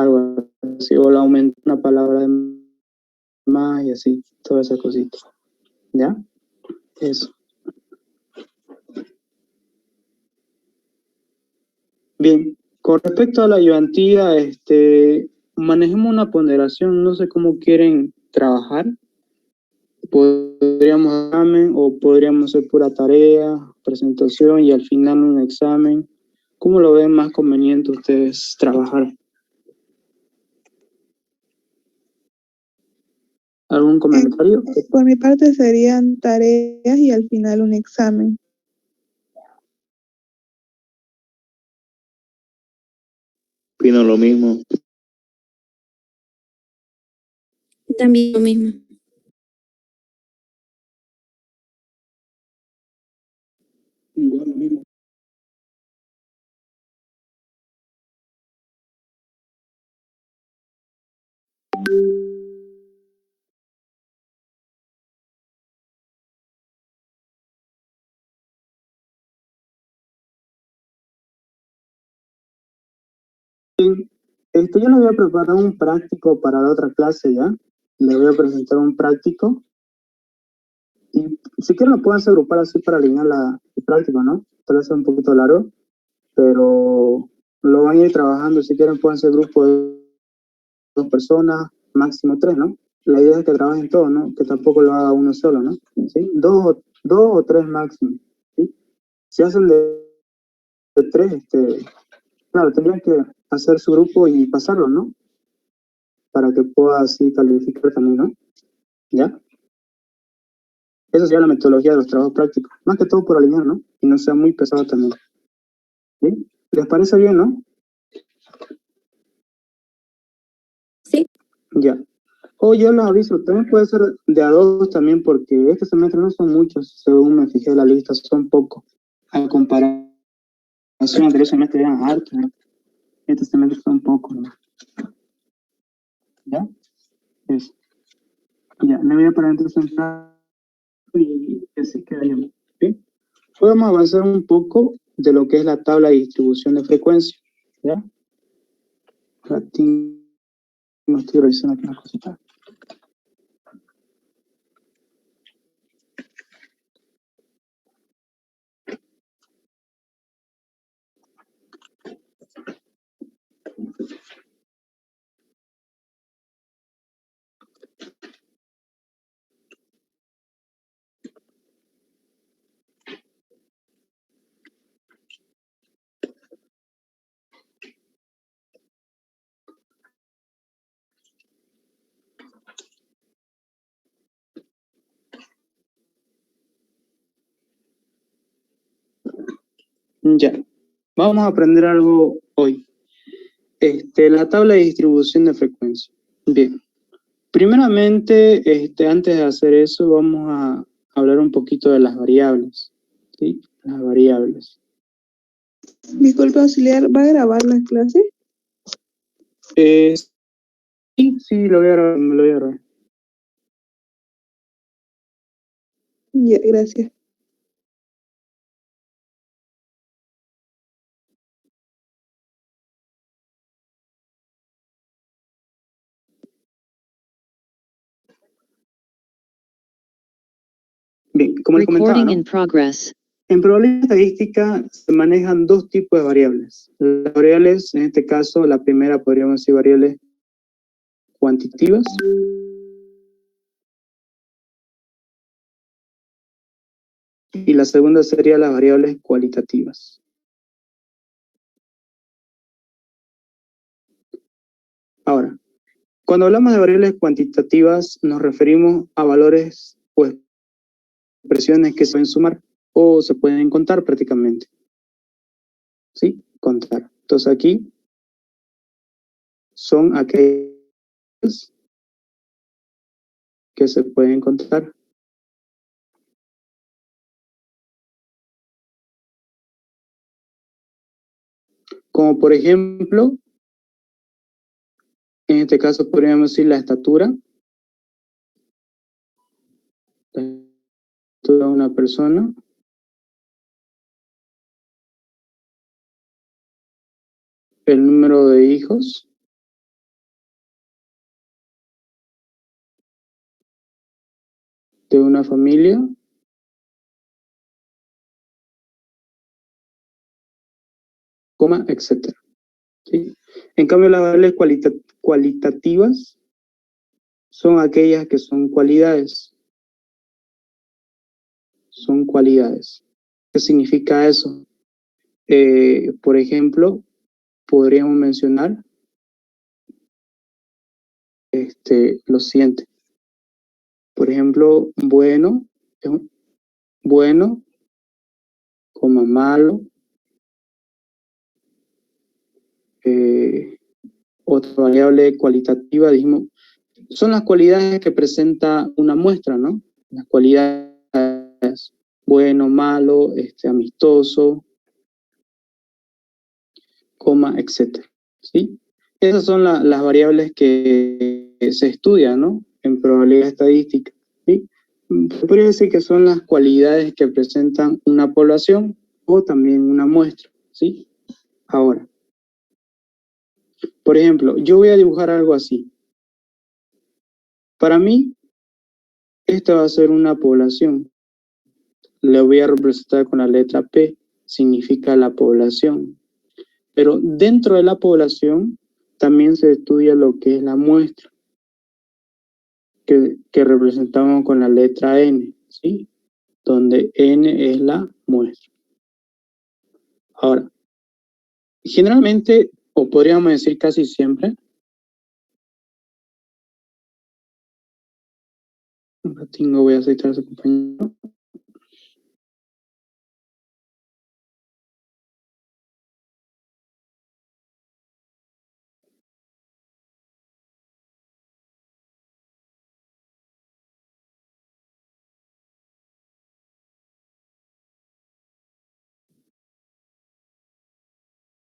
algo así, o le aumento una palabra de más y así, todas esas cositas. ¿Ya? Eso. Bien, con respecto a la ayudantía, manejemos una ponderación, no sé cómo quieren trabajar. Podríamos examen o podríamos hacer pura tarea, presentación y al final un examen. ¿Cómo lo ven más conveniente ustedes trabajar? ¿Algún comentario? Por mi parte serían tareas y al final un examen. Opino lo mismo. También lo mismo. Igual lo mismo. Yo les voy a preparar un práctico para la otra clase ya. Les voy a presentar un práctico. Y si quieren lo pueden hacer agrupar así para alinear el práctico, ¿no? Tal vez sea un poquito largo, pero lo van a ir trabajando. Si quieren pueden ser grupo de 2 personas, máximo 3, ¿no? La idea es que trabajen todos, ¿no? Que tampoco lo haga uno solo, ¿no? ¿Sí? Dos o 3 máximo, ¿sí? Si hacen de 3, claro, tendrían que hacer su grupo y pasarlo, ¿no? Para que pueda así calificar también, ¿no? ¿Ya? Esa sería la metodología de los trabajos prácticos. Más que todo por alinear, ¿no? Y no sea muy pesado también. ¿Sí? ¿Les parece bien, no? Sí. Ya. O yo les aviso, también puede ser de a 2 también, porque este semestre no son muchos, según me fijé en la lista, son pocos. A comparación anterior semestre eran hartos, ¿no? Este semestre son pocos, ¿no? ¿Ya? Eso. Ya, le voy a poner entonces un plazo y así quedaríamos. ¿Bien? Podemos avanzar un poco de lo que es la tabla de distribución de frecuencia. ¿Ya? No estoy revisando aquí una cosita. Ya. Vamos a aprender algo hoy. La tabla de distribución de frecuencia. Bien. Primeramente, antes de hacer eso, vamos a hablar un poquito de las variables. ¿Sí? Las variables. Disculpe, auxiliar, ¿va a grabar la clase? Sí, lo voy a grabar, me lo voy a grabar. Ya, gracias. Bien, como les comentaba, ¿no? En probabilidad estadística se manejan 2 tipos de variables. Las variables, en este caso, la primera podríamos decir variables cuantitativas. Y la segunda sería las variables cualitativas. Ahora, cuando hablamos de variables cuantitativas, nos referimos a valores, pues, expresiones que se pueden sumar o se pueden contar prácticamente. ¿Sí? Contar. Entonces aquí son aquellas que se pueden contar. Como por ejemplo, en este caso podríamos decir la estatura. La estatura de una persona. El número de hijos. de una familia coma, etcétera. ¿Sí? En cambio, las variables cualitativas son aquellas que son cualidades. Son cualidades. ¿Qué significa eso? Por ejemplo, podríamos mencionar lo siguiente. Por ejemplo, bueno, coma malo. Otra variable cualitativa, dijimos, son las cualidades que presenta una muestra, ¿no? Las cualidades bueno, malo, amistoso, coma, etcétera. ¿Sí? Esas son las variables que se estudian, ¿no? En probabilidad estadística. ¿Sí? Se podría decir que son las cualidades que presentan una población o también una muestra. ¿Sí? Ahora, por ejemplo, yo voy a dibujar algo así. Para mí, esta va a ser una población. Le voy a representar con la letra P, significa la población. Pero dentro de la población también se estudia lo que es la muestra, que representamos con la letra N, ¿sí? Donde N es la muestra. Ahora, generalmente, o podríamos decir casi siempre, un ratingo voy a aceitar a su compañero.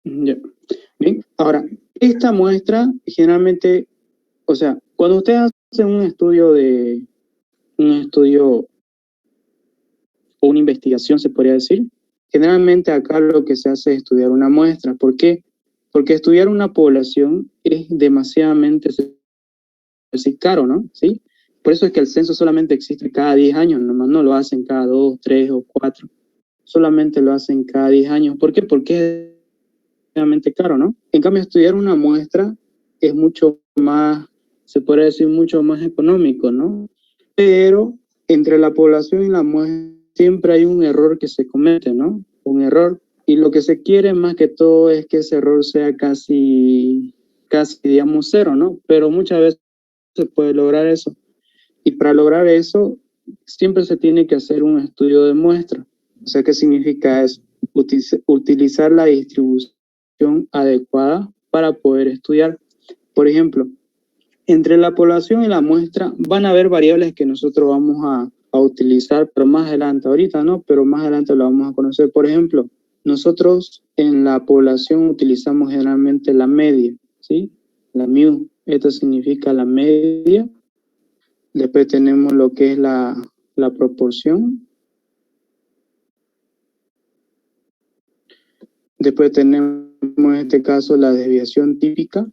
Ya. Bien, ahora, esta muestra generalmente, o sea, cuando ustedes hacen un estudio o una investigación, se podría decir, generalmente acá lo que se hace es estudiar una muestra. ¿Por qué? Porque estudiar una población es demasiadamente caro, ¿no? ¿Sí? Por eso es que el censo solamente existe cada 10 años, nomás no lo hacen cada 2, 3 o 4. Solamente lo hacen cada 10 años. ¿Por qué? Porque es demasiadamente caro, ¿no? En cambio, estudiar una muestra es mucho más, se podría decir, mucho más económico, ¿no? Pero entre la población y la muestra siempre hay un error que se comete, ¿no? Un error. Y lo que se quiere más que todo es que ese error sea casi, digamos, cero, ¿no? Pero muchas veces se puede lograr eso. Y para lograr eso, siempre se tiene que hacer un estudio de muestra. O sea, ¿qué significa eso? Utilizar la distribución adecuada para poder estudiar. Por ejemplo, entre la población y la muestra van a haber variables que nosotros vamos a utilizar, pero más adelante, ahorita no, pero más adelante lo vamos a conocer. Por ejemplo, nosotros en la población utilizamos generalmente la media, ¿sí? La mu, esto significa la media. Después tenemos lo que es la proporción. Después tenemos en este caso la desviación típica.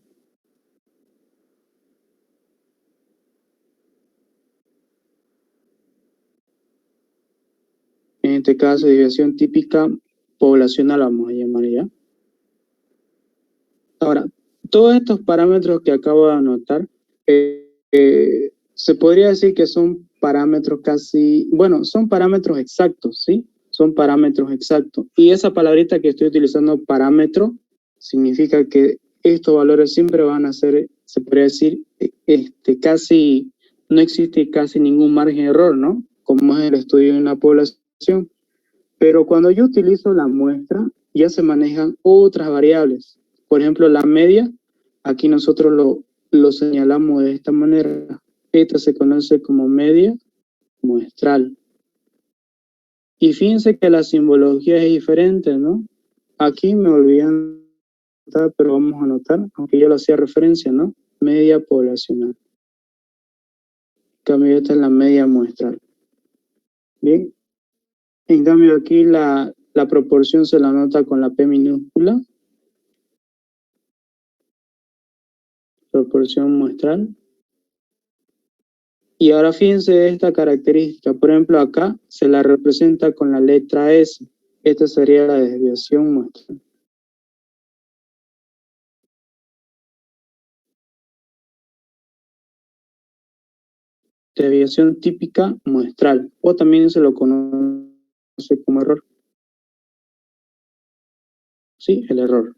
En este caso, desviación típica poblacional, vamos a llamar ya. Ahora, todos estos parámetros que acabo de anotar, se podría decir que son parámetros casi, bueno, son parámetros exactos, ¿sí? Son parámetros exactos. Y esa palabrita que estoy utilizando, parámetro, significa que estos valores siempre van a ser, se podría decir, casi, no existe casi ningún margen de error, ¿no? Como es el estudio de una población. Pero cuando yo utilizo la muestra, ya se manejan otras variables. Por ejemplo, la media, aquí nosotros lo señalamos de esta manera. Esta se conoce como media muestral. Y fíjense que la simbología es diferente, ¿no? Aquí me olvidé anotar, pero vamos a anotar, aunque yo lo hacía referencia, ¿no? Media poblacional. En cambio, esta es la media muestral. Bien. En cambio, aquí la proporción se la anota con la P minúscula. Proporción muestral. Y ahora fíjense esta característica. Por ejemplo, acá se la representa con la letra S. Esta sería la desviación muestral. Desviación típica muestral. O también se lo conoce como error. ¿Sí? El error.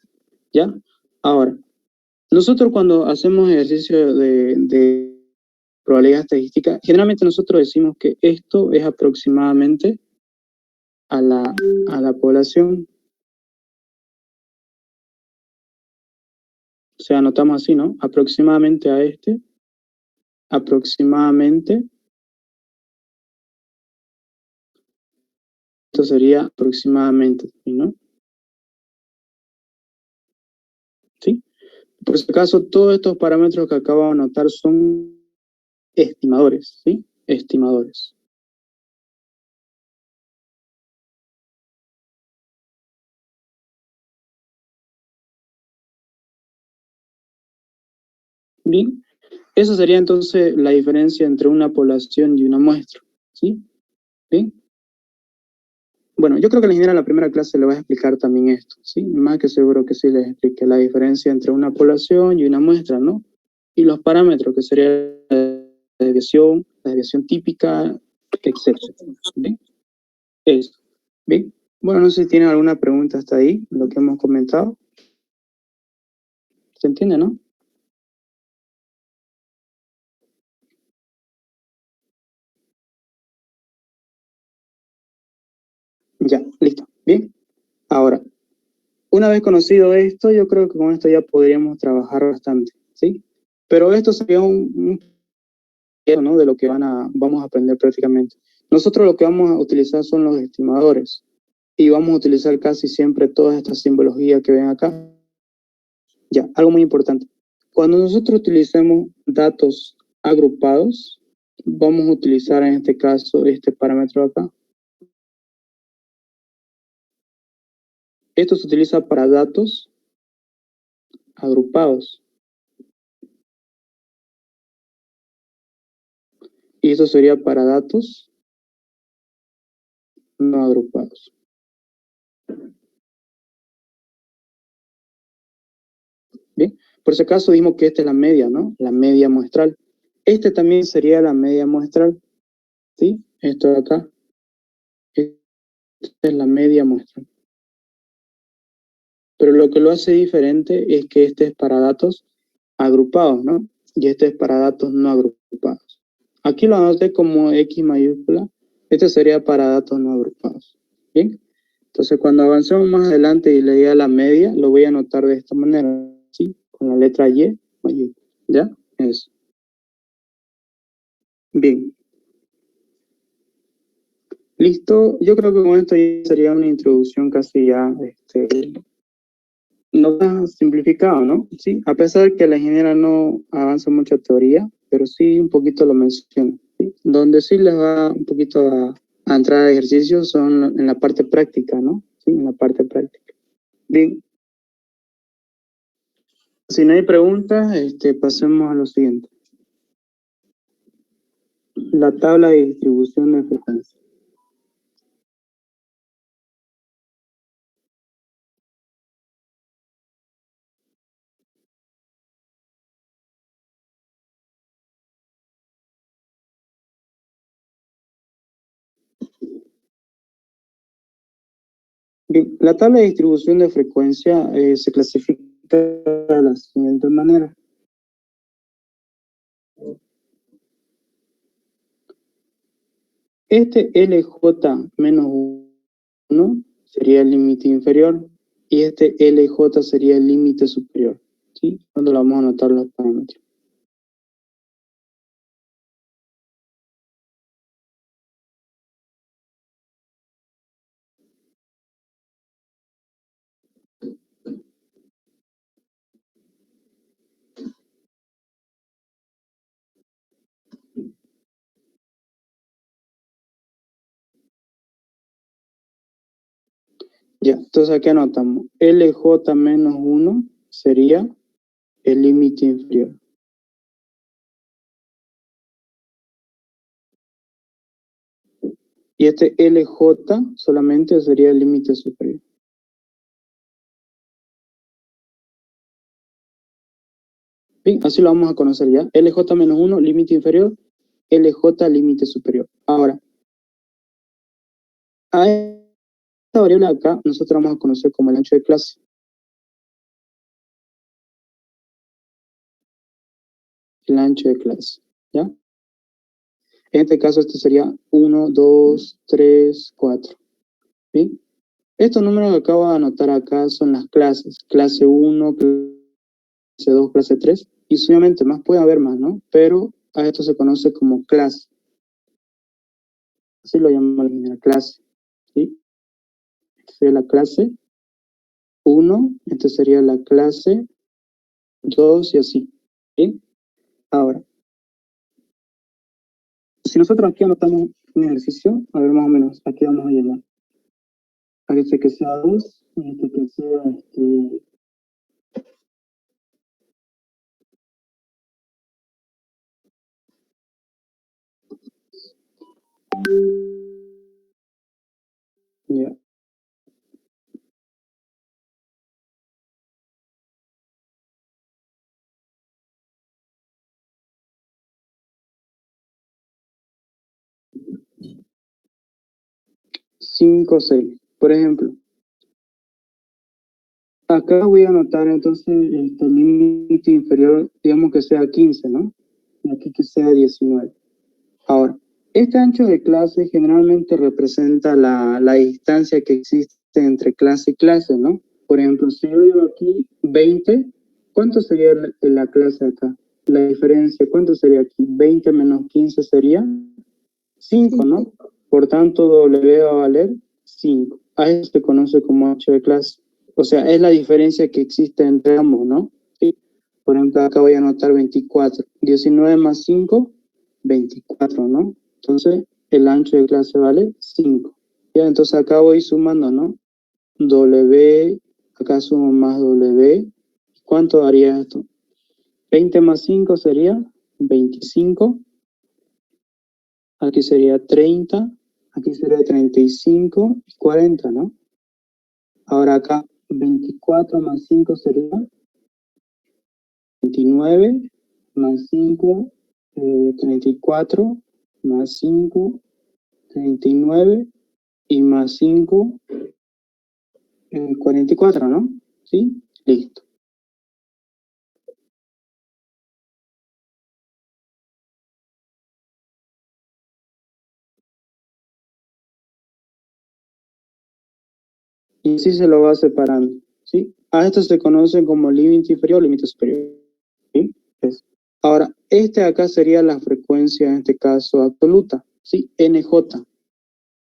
¿Ya? Ahora, nosotros cuando hacemos ejercicio de probabilidad estadística, generalmente nosotros decimos que esto es aproximadamente a la población. O sea, anotamos así, ¿no? Aproximadamente a este, aproximadamente, esto sería aproximadamente, ¿no? ¿Sí? Por si acaso, todos estos parámetros que acabo de anotar son estimadores, ¿sí? Estimadores. Bien, esa sería entonces la diferencia entre una población y una muestra, ¿sí? Bien. Bueno, yo creo que la ingeniera en la primera clase le va a explicar también esto, ¿sí? Más que seguro que sí les explique la diferencia entre una población y una muestra, ¿no? Y los parámetros, que sería la desviación típica, etc. ¿Bien? Eso. Bien. Bueno, no sé si tienen alguna pregunta hasta ahí, lo que hemos comentado. ¿Se entiende, no? Ya, listo. Bien. Ahora, una vez conocido esto, yo creo que con esto ya podríamos trabajar bastante, ¿sí? Pero esto sería un ¿no? De lo que vamos a aprender prácticamente. Nosotros lo que vamos a utilizar son los estimadores y vamos a utilizar casi siempre todas estas simbologías que ven acá. Ya, algo muy importante. Cuando nosotros utilicemos datos agrupados, vamos a utilizar en este caso este parámetro acá. Esto se utiliza para datos agrupados. Y esto sería para datos no agrupados. Bien, por si acaso dijimos que esta es la media, ¿no? La media muestral. Este también sería la media muestral, ¿sí? Esto de acá. Esta es la media muestral. Pero lo que lo hace diferente es que este es para datos agrupados, ¿no? Y este es para datos no agrupados. Aquí lo anoté como X mayúscula. Este sería para datos no agrupados. Bien. Entonces, cuando avancemos más adelante y le diga la media, lo voy a anotar de esta manera, ¿sí? Con la letra Y mayúscula. ¿Ya? Eso. Bien. Listo. Yo creo que con esto ya sería una introducción casi ya, no tan simplificado, ¿no? Sí, a pesar que la ingeniera no avanza mucha teoría, pero sí un poquito lo menciona, ¿sí? Donde sí les va un poquito a entrar a ejercicios son en la parte práctica, ¿no? Sí, en la parte práctica. Bien, si no hay preguntas, pasemos a lo siguiente. La tabla de distribución de frecuencia. Bien, la tabla de distribución de frecuencia se clasifica de la siguiente manera. Este LJ menos 1 sería el límite inferior y este LJ sería el límite superior, ¿sí? Cuando lo vamos a anotar los parámetros. Ya, entonces aquí anotamos LJ menos 1 sería el límite inferior. Y este LJ solamente sería el límite superior. Bien, así lo vamos a conocer ya. LJ menos 1, límite inferior. LJ, límite superior. Ahora, a esta variable acá, nosotros vamos a conocer como el ancho de clase. El ancho de clase, ¿ya? En este caso, esto sería 1, 2, 3, 4. ¿Bien? Estos números que acabo de anotar acá son las clases. Clase 1, clase 2, clase 3. Y obviamente más puede haber más, ¿no? Pero a esto se conoce como clase. Así lo llamamos la clase. ¿Sí? Esta sería la clase 1. Esta sería la clase 2 y así. ¿Bien? Ahora, si nosotros aquí anotamos un ejercicio, a ver más o menos, aquí vamos a llegar. A este que sea 2, y este que sea ya. Cinco, 6. Por ejemplo, acá voy a anotar entonces el límite inferior, digamos que sea 15, ¿no? Y aquí que sea 19. Ahora, este ancho de clase generalmente representa la distancia que existe entre clase y clase, ¿no? Por ejemplo, si yo digo aquí 20, ¿cuánto sería la clase acá? La diferencia, ¿cuánto sería aquí? 20 menos 15 sería 5, ¿no? Por tanto, W va a valer 5. A eso se conoce como ancho de clase. O sea, es la diferencia que existe entre ambos, ¿no? ¿Sí? Por ejemplo, acá voy a anotar 24. 19 más 5, 24, ¿no? Entonces, el ancho de clase vale 5. Ya, entonces acá voy sumando, ¿no? W, acá sumo más W. ¿Cuánto daría esto? 20 más 5 sería 25. Aquí sería 30, aquí sería 35 y 40, ¿no? Ahora acá 24 más 5 sería 29, más 5, 34, más 5, 39 y más 5, 44, ¿no? ¿Sí? Listo. Y así se lo va separando, ¿sí? A esto se conoce como límite inferior o límite superior, ¿sí? Ahora, este acá sería la frecuencia, en este caso, absoluta, ¿sí? NJ.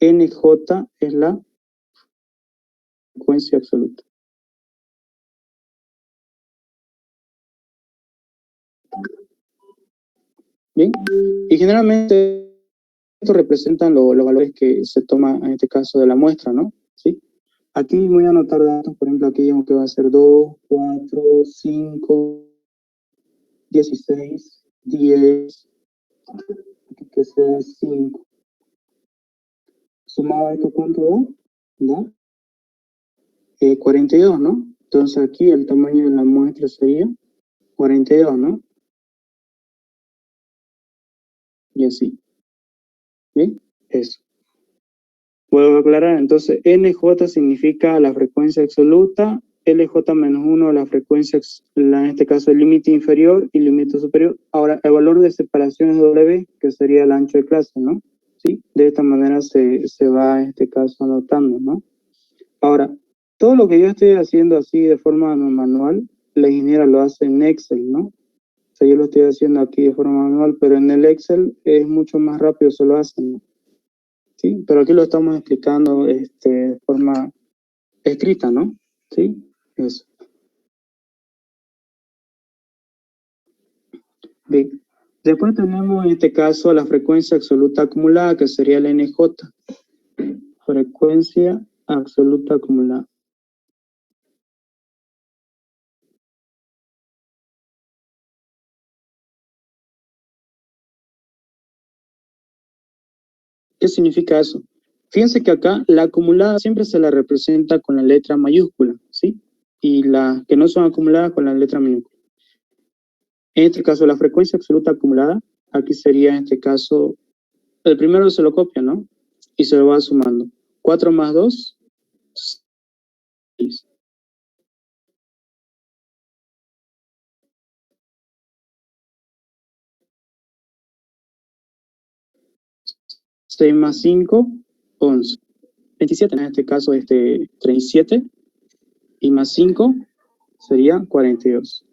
NJ es la frecuencia absoluta. Bien, y generalmente estos representan los valores que se toman en este caso de la muestra, ¿no? ¿Sí? Aquí voy a anotar datos, por ejemplo, aquí digamos que va a ser 2, 4, 5, 16, 10, aquí que sea 5. Sumado a esto, ¿cuánto da? Da 42, ¿no? Entonces aquí el tamaño de la muestra sería 42, ¿no? Y así. ¿Bien? Eso. Puedo aclarar, entonces NJ significa la frecuencia absoluta, LJ menos 1 la frecuencia, en este caso el límite inferior y límite superior. Ahora, el valor de separación es W, que sería el ancho de clase, ¿no? ¿Sí? De esta manera se va en este caso anotando, ¿no? Ahora, todo lo que yo estoy haciendo así de forma manual, la ingeniera lo hace en Excel, ¿no? O sea, yo lo estoy haciendo aquí de forma manual, pero en el Excel es mucho más rápido, se lo hacen, ¿no? Sí, pero aquí lo estamos explicando de forma escrita, ¿no? Sí, eso. Bien. Después tenemos en este caso la frecuencia absoluta acumulada, que sería el NJ. Frecuencia absoluta acumulada. ¿Qué significa eso? Fíjense que acá la acumulada siempre se la representa con la letra mayúscula, ¿sí? Y las que no son acumuladas con la letra minúscula. En este caso, la frecuencia absoluta acumulada, aquí sería en este caso, el primero se lo copia, ¿no? Y se lo va sumando. 4 más 2, 6. 6 más 5, 11. 27, en este caso, 37. Y más 5 sería 42.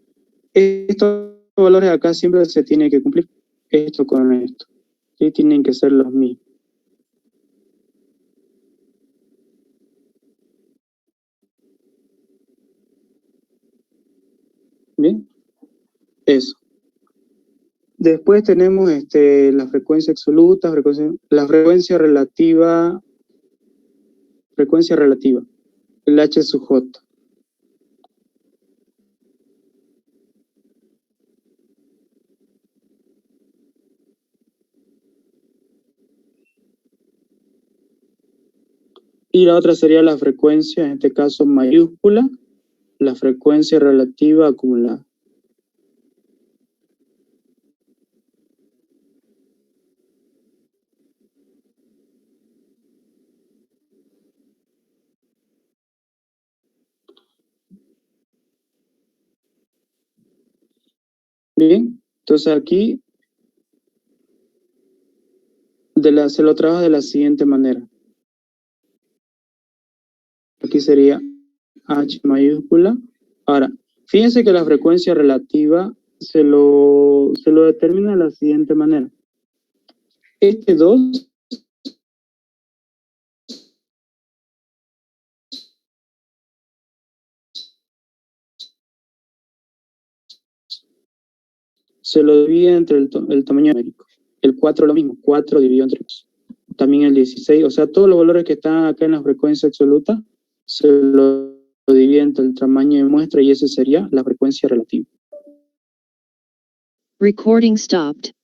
Estos valores acá siempre se tienen que cumplir. Esto con esto. ¿Sí? Tienen que ser los mismos. Bien. Eso. Después tenemos la frecuencia absoluta, la frecuencia relativa, el H sub J. Y la otra sería la frecuencia, en este caso mayúscula, la frecuencia relativa acumulada. Bien, entonces aquí se lo trabaja de la siguiente manera. Aquí sería H mayúscula. Ahora, fíjense que la frecuencia relativa se lo determina de la siguiente manera. Este 2 se lo divide entre el tamaño numérico. El 4 lo mismo, 4 dividido entre 2. También el 16, o sea, todos los valores que están acá en la frecuencia absoluta se lo divide entre el tamaño de muestra y ese sería la frecuencia relativa. Recording stopped.